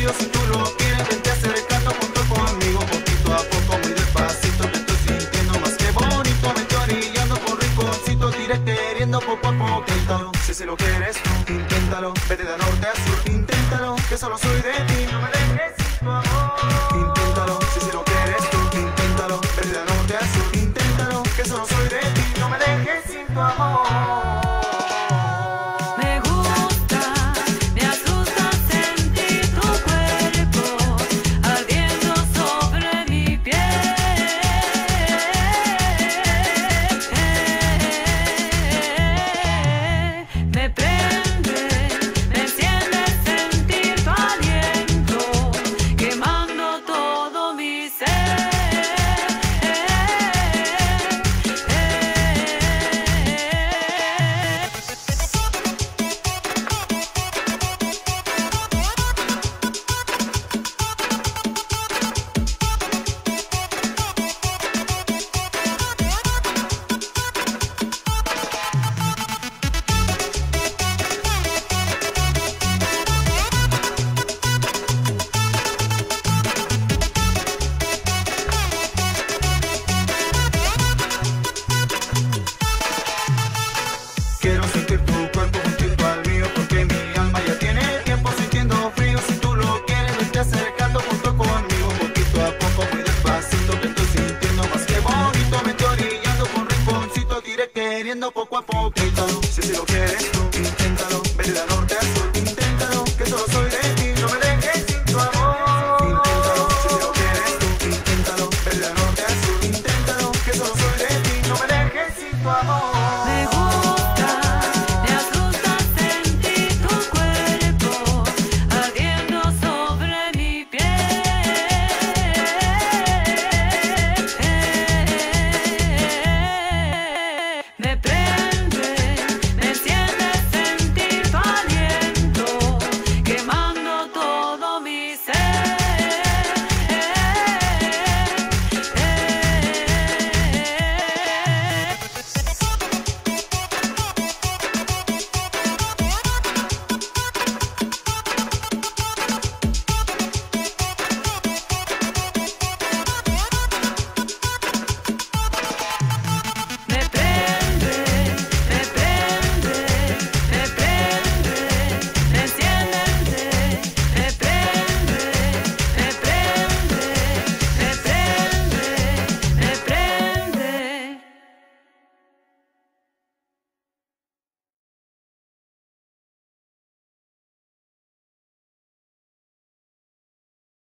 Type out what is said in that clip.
frío si tú lo quieres. Vente acercando junto conmigo, poquito a poco, muy despacito. Te estoy sintiendo más que bonito. Me estoy orillando por rinconcito, te iré queriendo poco a poco. Inténtalo, si lo quieres, inténtalo. Vete de norte a sur, inténtalo, que solo soy de ti. No me dejes sin tu amor. Inténtalo, si lo quieres tú, inténtalo. Vete de norte a sur, inténtalo, que solo soy de ti. No me dejes sin tu amor. Me gusta, me asusta sentir tu cuerpo ardiendo sobre mi piel. Me prende